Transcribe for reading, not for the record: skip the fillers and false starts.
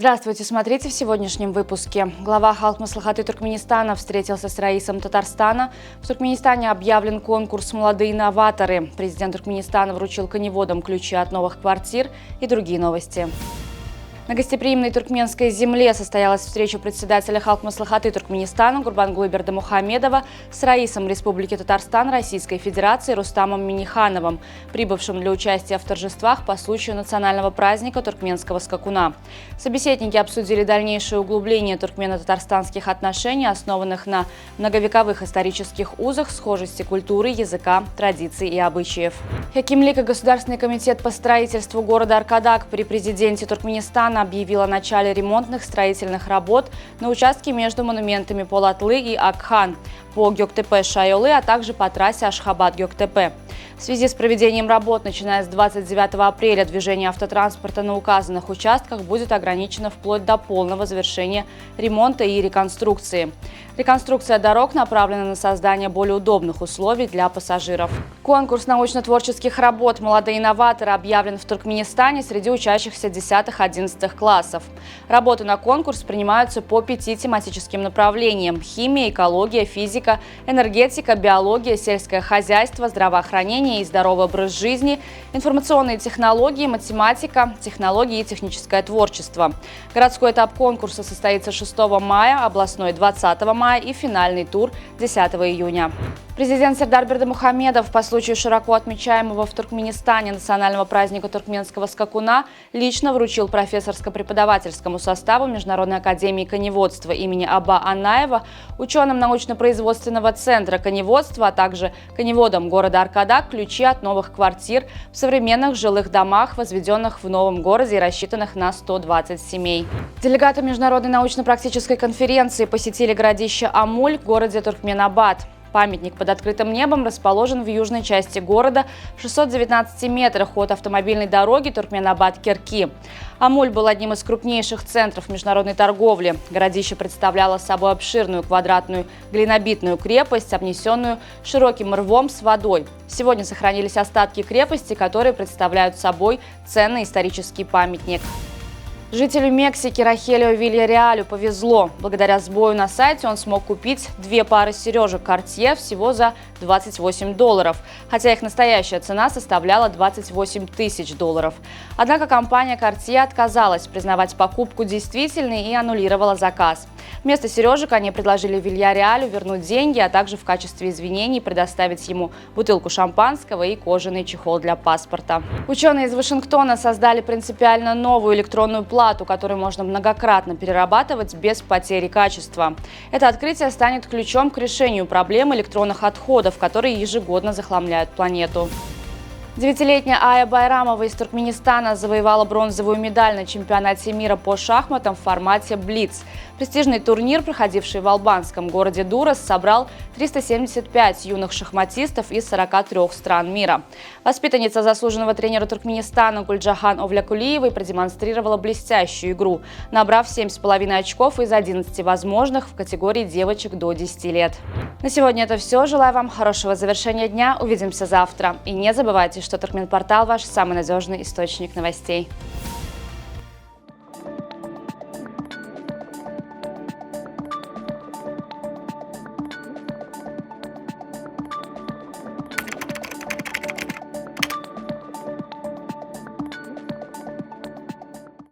Здравствуйте, смотрите в сегодняшнем выпуске. Глава Халк Маслихаты Туркменистана встретился с раисом Татарстана. В Туркменистане объявлен конкурс «Молодые новаторы». Президент Туркменистана вручил коневодам ключи от новых квартир и другие новости. На гостеприимной туркменской земле состоялась встреча председателя Халк Маслихаты Туркменистана Гурбангулы Бердымухамедова с раисом Республики Татарстан Российской Федерации Рустамом Миннихановым, прибывшим для участия в торжествах по случаю национального праздника туркменского скакуна. Собеседники обсудили дальнейшее углубление туркмено-татарстанских отношений, основанных на многовековых исторических узах, схожести культуры, языка, традиций и обычаев. Хакимлик и Государственный комитет по строительству города Аркадак при президенте Туркменистана объявил о начале ремонтных строительных работ на участке между монументами Полатлы и Акхан по Гёктепе-Шайолы, а также по трассе Ашхабад-Гёктепе. В связи с проведением работ, начиная с 29 апреля, движение автотранспорта на указанных участках будет ограничено вплоть до полного завершения ремонта и реконструкции. Реконструкция дорог направлена на создание более удобных условий для пассажиров. Конкурс научно-творческих работ «Молодые новаторы» объявлен в Туркменистане среди учащихся 10-11 классов. Работы на конкурс принимаются по 5 тематическим направлениям – химия, экология, физика, энергетика, биология, сельское хозяйство, здравоохранение и здоровый образ жизни, информационные технологии, математика, технологии и техническое творчество. Городской этап конкурса состоится 6 мая, областной 20 мая и финальный тур 10 июня. Президент Сердар Бердымухамедов по случаю широко отмечаемого в Туркменистане национального праздника туркменского скакуна лично вручил профессорско-преподавательскому составу Международной академии коневодства имени Аба Анаева, ученым научно-производственного центра коневодства, а также коневодам города Аркадак ключи от новых квартир в современных жилых домах, возведенных в новом городе и рассчитанных на 120 семей. Делегаты Международной научно-практической конференции посетили городище Амуль в городе Туркменабад. Памятник под открытым небом расположен в южной части города, в 619 метрах от автомобильной дороги Туркменабад-Керки. Амуль был одним из крупнейших центров международной торговли. Городище представляло собой обширную квадратную глинобитную крепость, обнесенную широким рвом с водой. Сегодня сохранились остатки крепости, которые представляют собой ценный исторический памятник. Жителю Мексики Рахелио Вильяреалю повезло. Благодаря сбою на сайте он смог купить 2 пары сережек Cartier всего за $28, хотя их настоящая цена составляла $28 тысяч. Однако компания Cartier отказалась признавать покупку действительной и аннулировала заказ. Вместо сережек они предложили Вильяреалю вернуть деньги, а также в качестве извинений предоставить ему бутылку шампанского и кожаный чехол для паспорта. Ученые из Вашингтона создали принципиально новую электронную плату, которую можно многократно перерабатывать без потери качества. Это открытие станет ключом к решению проблемы электронных отходов, которые ежегодно захламляют планету. 9-летняя Ая Байрамова из Туркменистана завоевала бронзовую медаль на чемпионате мира по шахматам в формате «Блиц». Престижный турнир, проходивший в албанском городе Дурас, собрал 375 юных шахматистов из 43 стран мира. Воспитанница заслуженного тренера Туркменистана Гульджахан Овлякулиевой продемонстрировала блестящую игру, набрав 7,5 очков из 11 возможных в категории девочек до 10 лет. На сегодня это все. Желаю вам хорошего завершения дня. Увидимся завтра. И не забывайте, что Туркменпортал – ваш самый надежный источник новостей.